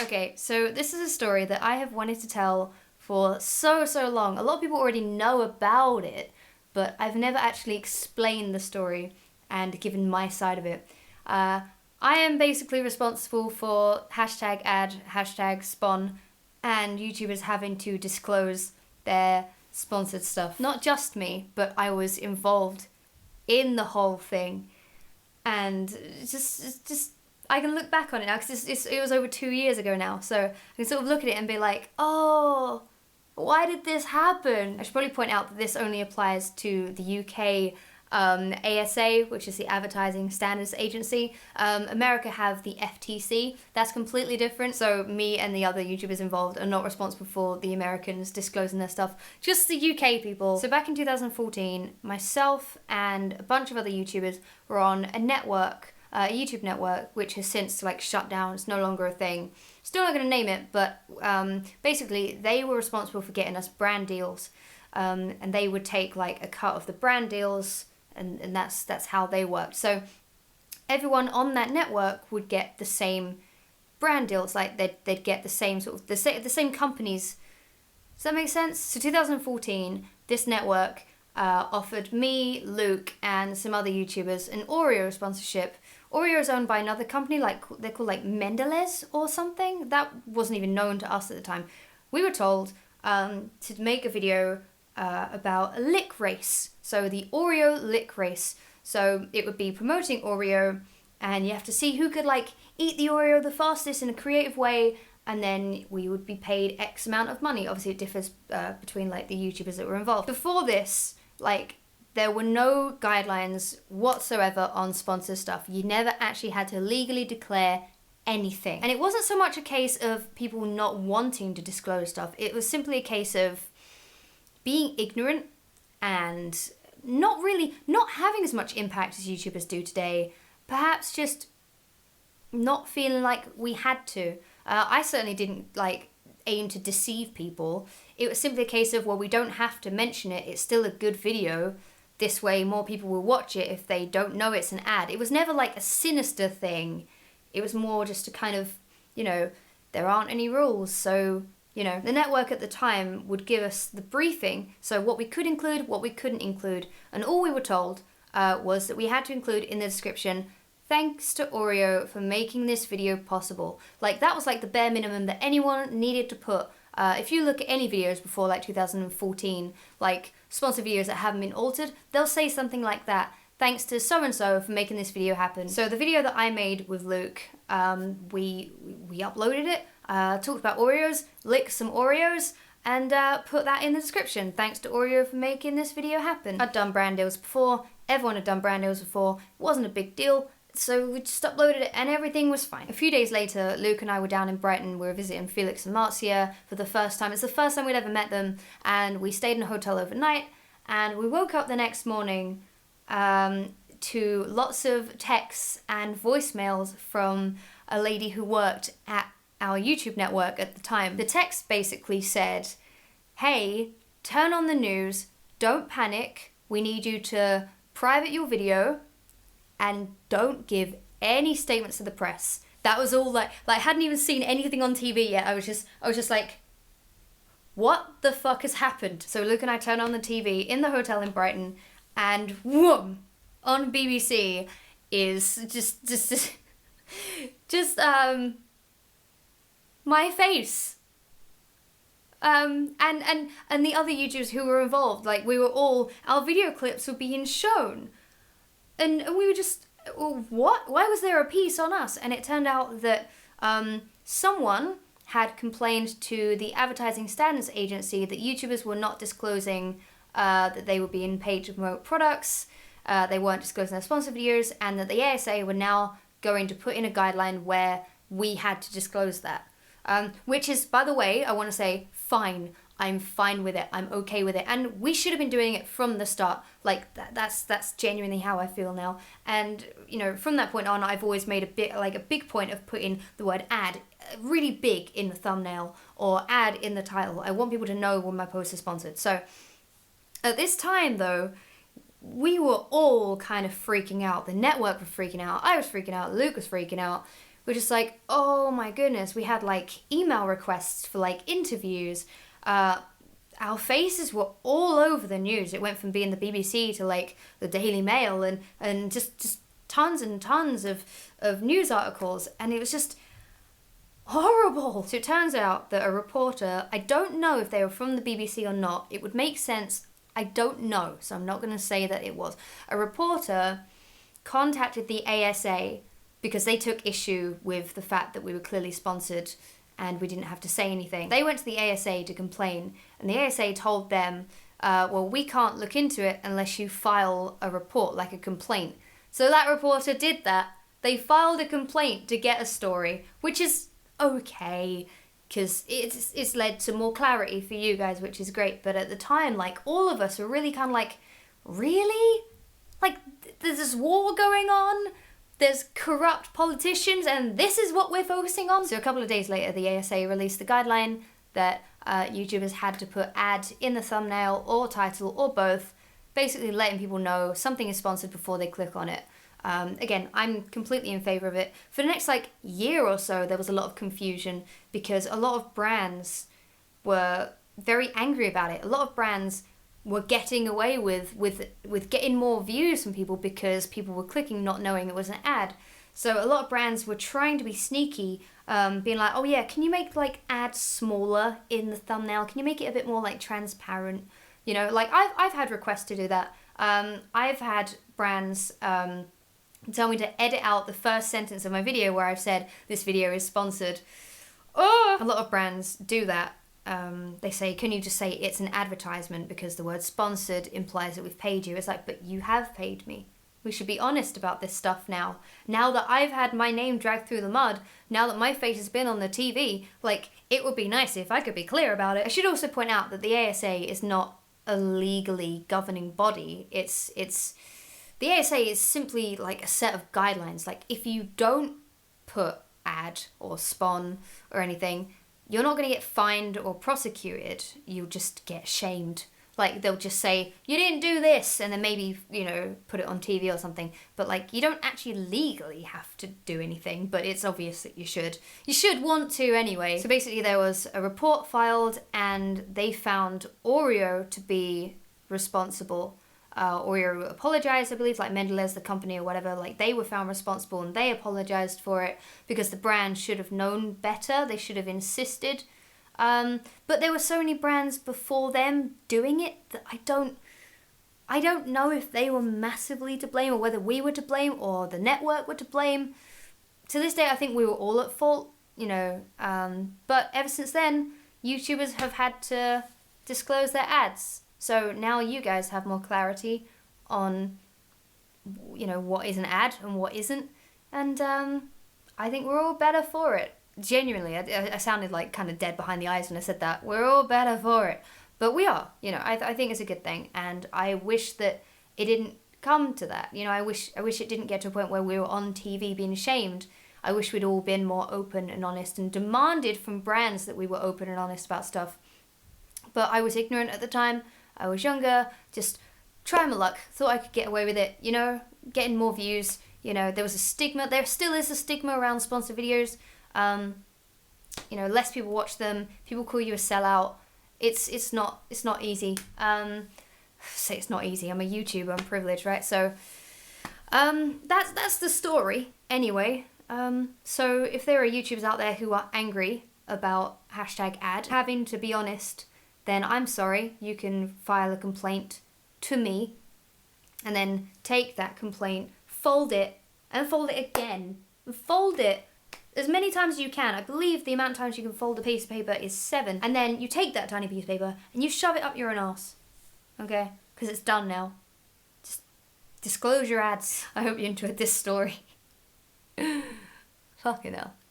Okay, so this is a story that I have wanted to tell for so long. A lot of people already know about it, but I've never actually explained the story and given my side of it. I am basically responsible for hashtag ad, hashtag spon, and YouTubers having to disclose their sponsored stuff. Not just me, but I was involved in the whole thing. And just I can look back on it now because it was over 2 years ago now, so I can sort of look at it and be like, oh, why did this happen? I should probably point out that this only applies to the UK ASA, which is the Advertising Standards Agency. America have the FTC. That's completely different. So me and the other YouTubers involved are not responsible for the Americans disclosing their stuff, just the UK people. So back in 2014, myself and a bunch of other YouTubers were on a network, a YouTube network, which has since shut down. It's no longer a thing. Still not going to name it, but basically they were responsible for getting us brand deals, and they would take a cut of the brand deals, and that's how they worked. So everyone on that network would get the same brand deals, they'd get the same sort of the same companies. Does that make sense? So 2014, this network offered me, Luke, and some other YouTubers an Oreo sponsorship. Oreo is owned by another company, they're called Mendelez or something. That wasn't even known to us at the time. We were told to make a video about a lick race. So the Oreo lick race. So it would be promoting Oreo, and you have to see who could eat the Oreo the fastest in a creative way, and then we would be paid X amount of money. Obviously it differs between the YouTubers that were involved. Before this, there were no guidelines whatsoever on sponsor stuff. You never actually had to legally declare anything. And it wasn't so much a case of people not wanting to disclose stuff. It was simply a case of being ignorant and not having as much impact as YouTubers do today. Perhaps just not feeling like we had to. I certainly didn't aim to deceive people. It was simply a case of, well, we don't have to mention it. It's still a good video. This way more people will watch it if they don't know it's an ad. It was never a sinister thing. It was more just a kind of, there aren't any rules. So, the network at the time would give us the briefing. So what we could include, what we couldn't include. And all we were told was that we had to include in the description, thanks to Oreo for making this video possible. That was the bare minimum that anyone needed to put. If you look at any videos before 2014, sponsored videos that haven't been altered, they'll say something like that. Thanks to so-and-so for making this video happen. So the video that I made with Luke, we uploaded it, talked about Oreos, licked some Oreos, and put that in the description. Thanks to Oreo for making this video happen. I'd done brand deals before, everyone had done brand deals before, it wasn't a big deal. So we just uploaded it and everything was fine. A few days later, Luke and I were down in Brighton. We were visiting Felix and Marcia for the first time. It's the first time we'd ever met them, and we stayed in a hotel overnight, and we woke up the next morning to lots of texts and voicemails from a lady who worked at our YouTube network at the time. The text basically said, hey, turn on the news, don't panic, we need you to private your video, and don't give any statements to the press. That was all I hadn't even seen anything on TV yet. I was just like, what the fuck has happened? So Luke and I turned on the TV in the hotel in Brighton, and whoom, on BBC is just my face. And the other YouTubers who were involved, our video clips were being shown. And we were just, what? Why was there a piece on us? And it turned out that someone had complained to the Advertising Standards Agency that YouTubers were not disclosing that they were being paid to promote products, they weren't disclosing their sponsor videos, and that the ASA were now going to put in a guideline where we had to disclose that. Which is, by the way, I want to say, fine. I'm fine with it. I'm okay with it. And we should have been doing it from the start. That's genuinely how I feel now. And, from that point on, I've always made a big point of putting the word ad really big in the thumbnail or ad in the title. I want people to know when my post is sponsored. So at this time, though, we were all kind of freaking out. The network was freaking out. I was freaking out. Luke was freaking out. were just like, oh my goodness, we had like email requests for like interviews. Our faces were all over the news. It went from being the BBC to like the Daily Mail and just tons and tons of news articles, and it was just horrible. So it turns out that a reporter, I don't know if they were from the BBC or not, it would make sense, I don't know, so I'm not going to say that it was. A reporter contacted the ASA because they took issue with the fact that we were clearly sponsored and we didn't have to say anything. They went to the ASA to complain, and the ASA told them, well, we can't look into it unless you file a report, like a complaint. So that reporter did that. They filed a complaint to get a story, which is okay, because it's led to more clarity for you guys, which is great. But at the time, like, all of us were really kind of like, really? Like, there's this war going on, there's corrupt politicians, and this is what we're focusing on? So a couple of days later, the ASA released the guideline that YouTubers had to put ad in the thumbnail or title or both, basically letting people know something is sponsored before they click on it. Again, I'm completely in favour of it. For the next like year or so, there was a lot of confusion because a lot of brands were very angry about it. A lot of brands were getting away with getting more views from people because people were clicking not knowing it was an ad. So a lot of brands were trying to be sneaky, being like, oh yeah, can you make like ads smaller in the thumbnail? Can you make it a bit more like transparent? You know, like I've had requests to do that. I've had brands tell me to edit out the first sentence of my video where I've said this video is sponsored. Oh, a lot of brands do that. They say, can you just say it's an advertisement because the word sponsored implies that we've paid you. It's like, but you have paid me. We should be honest about this stuff now. Now that I've had my name dragged through the mud, now that my face has been on the TV, like, it would be nice if I could be clear about it. I should also point out that the ASA is not a legally governing body. The ASA is simply like a set of guidelines. Like, if you don't put ad or spon or anything, you're not going to get fined or prosecuted. You'll just get shamed. Like, they'll just say, you didn't do this, and then maybe, you know, put it on TV or something. But, like, you don't actually legally have to do anything, but it's obvious that you should. You should want to anyway. So basically there was a report filed, and they found Oreo to be responsible. Oreo apologized, I believe, like Mendelez, the company or whatever, like they were found responsible and they apologized for it because the brand should have known better. They should have insisted. But there were so many brands before them doing it that I don't know if they were massively to blame or whether we were to blame or the network were to blame. To this day, I think we were all at fault, you know. But ever since then, YouTubers have had to disclose their ads. So now you guys have more clarity on, you know, what is an ad and what isn't. And I think we're all better for it. Genuinely, I sounded like kind of dead behind the eyes when I said that. We're all better for it. But we are, you know, I think it's a good thing. And I wish that it didn't come to that. You know, I wish it didn't get to a point where we were on TV being shamed. I wish we'd all been more open and honest and demanded from brands that we were open and honest about stuff. But I was ignorant at the time. I was younger, just trying my luck. Thought I could get away with it, you know, getting more views. You know, there was a stigma. There still is a stigma around sponsored videos. You know, less people watch them. People call you a sellout. It's not easy. Say it's not easy. I'm a YouTuber. I'm privileged, right? So that's the story anyway. So if there are YouTubers out there who are angry about #ad, having to be honest, then I'm sorry. You can file a complaint to me and then take that complaint, fold it, and fold it again. And fold it as many times as you can. I believe the amount of times you can fold a piece of paper is 7. And then you take that tiny piece of paper and you shove it up your own arse. Okay? Because it's done now. Just disclose your ads. I hope you enjoyed this story. Fucking hell.